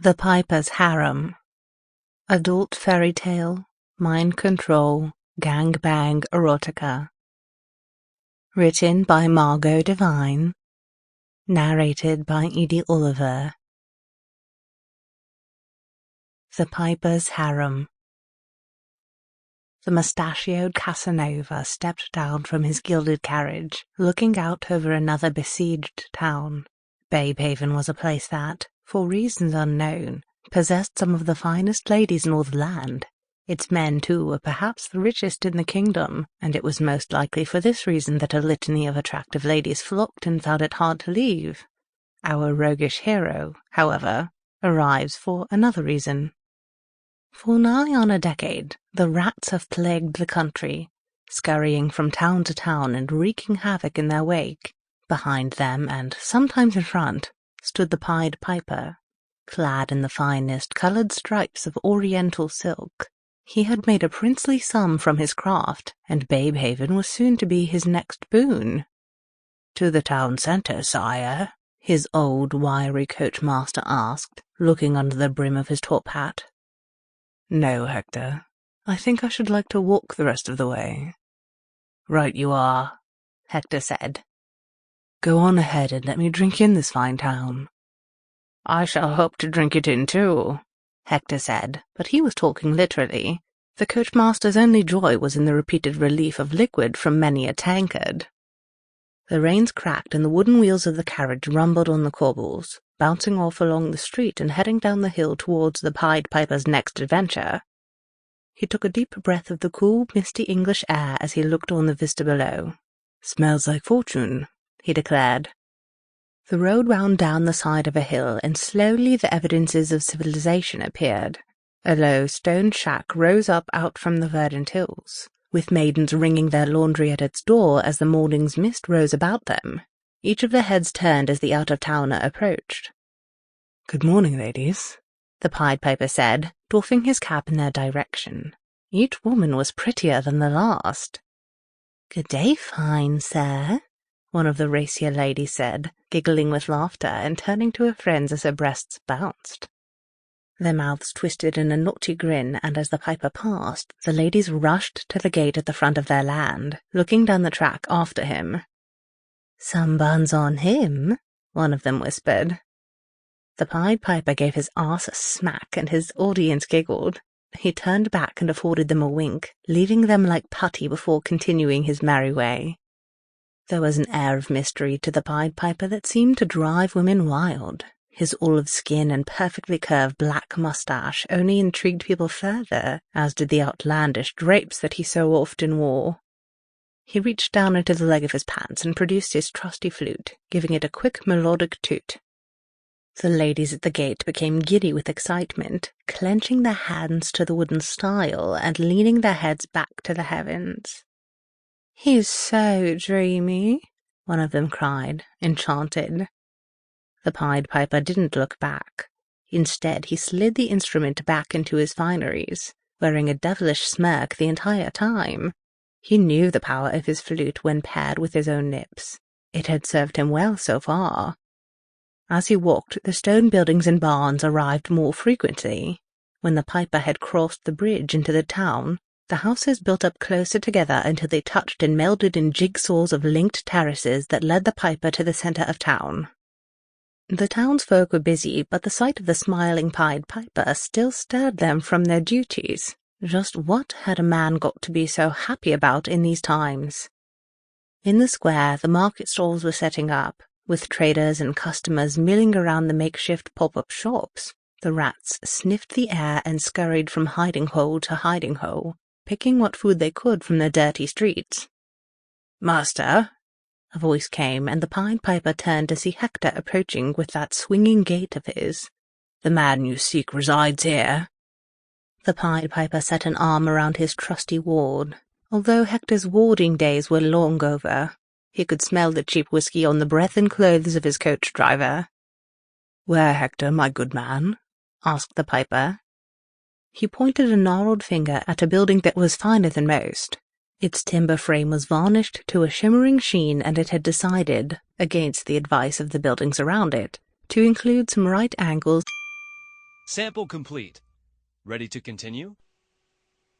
The Piper's Harem. Adult fairy tale, mind control, gangbang erotica. Written by Margot Devine. Narrated by Edie Olliver. The Piper's Harem. The mustachioed Casanova stepped down from his gilded carriage, looking out over another besieged town. Babehaven was a place that, for reasons unknown, possessed some of the finest ladies in all the land. Its men, too, were perhaps the richest in the kingdom, and it was most likely for this reason that a litany of attractive ladies flocked and found it hard to leave. Our roguish hero, however, arrives for another reason. For nigh on a decade, the rats have plagued the country, scurrying from town to town and wreaking havoc in their wake. Behind them, and sometimes in front, stood the Pied Piper, clad in the finest coloured stripes of oriental silk. He had made a princely sum from his craft, and Babehaven was soon to be his next boon. "To the town centre, sire?" his old, wiry coachmaster asked, looking under the brim of his top hat. "No, Hector. I think I should like to walk the rest of the way." "Right you are," Hector said. "Go on ahead and let me drink in this fine town." "I shall hope to drink it in too," Hector said, but he was talking literally. The coachmaster's only joy was in the repeated relief of liquid from many a tankard. The reins cracked and the wooden wheels of the carriage rumbled on the cobbles, bouncing off along the street and heading down the hill towards the Pied Piper's next adventure. He took a deep breath of the cool, misty English air as he looked on the vista below. "Smells like fortune," he declared. The road wound down the side of a hill, and slowly the evidences of civilization appeared. A low stone shack rose up out from the verdant hills, with maidens wringing their laundry at its door as the morning's mist rose about them. Each of their heads turned as the out-of-towner approached. "Good morning, ladies," the Pied Piper said, doffing his cap in their direction. Each woman was prettier than the last. "Good day, fine sir," one of the racier ladies said, giggling with laughter and turning to her friends as her breasts bounced. Their mouths twisted in a naughty grin, and as the Piper passed, the ladies rushed to the gate at the front of their land, looking down the track after him. "Some buns on him," one of them whispered. The Pied Piper gave his arse a smack, and his audience giggled. He turned back and afforded them a wink, leaving them like putty before continuing his merry way. There was an air of mystery to the Pied Piper that seemed to drive women wild. His olive skin and perfectly curved black moustache only intrigued people further, as did the outlandish drapes that he so often wore. He reached down into the leg of his pants and produced his trusty flute, giving it a quick melodic toot. The ladies at the gate became giddy with excitement, clenching their hands to the wooden stile and leaning their heads back to the heavens. "He's so dreamy," one of them cried, enchanted. The Pied Piper didn't look back. Instead, he slid the instrument back into his fineries, wearing a devilish smirk the entire time. He knew the power of his flute when paired with his own lips. It had served him well so far. As he walked, the stone buildings and barns arrived more frequently. When the Piper had crossed the bridge into the town, the houses built up closer together until they touched and melded in jigsaws of linked terraces that led the Piper to the center of town. The townsfolk were busy, but the sight of the smiling Pied Piper still stirred them from their duties. Just what had a man got to be so happy about in these times? In the square, the market stalls were setting up, with traders and customers milling around the makeshift pop-up shops. The rats sniffed the air and scurried from hiding hole to hiding hole, picking what food they could from the dirty streets. "Master," a voice came, and the Pied Piper turned to see Hector approaching with that swinging gait of his. "The man you seek resides here." The Pied Piper set an arm around his trusty ward. Although Hector's warding days were long over, he could smell the cheap whiskey on the breath and clothes of his coach-driver. "Where, Hector, my good man?" asked the Piper. He pointed a gnarled finger at a building that was finer than most. Its timber frame was varnished to a shimmering sheen, and it had decided, against the advice of the buildings around it, to include some right angles Sample complete. Ready to continue?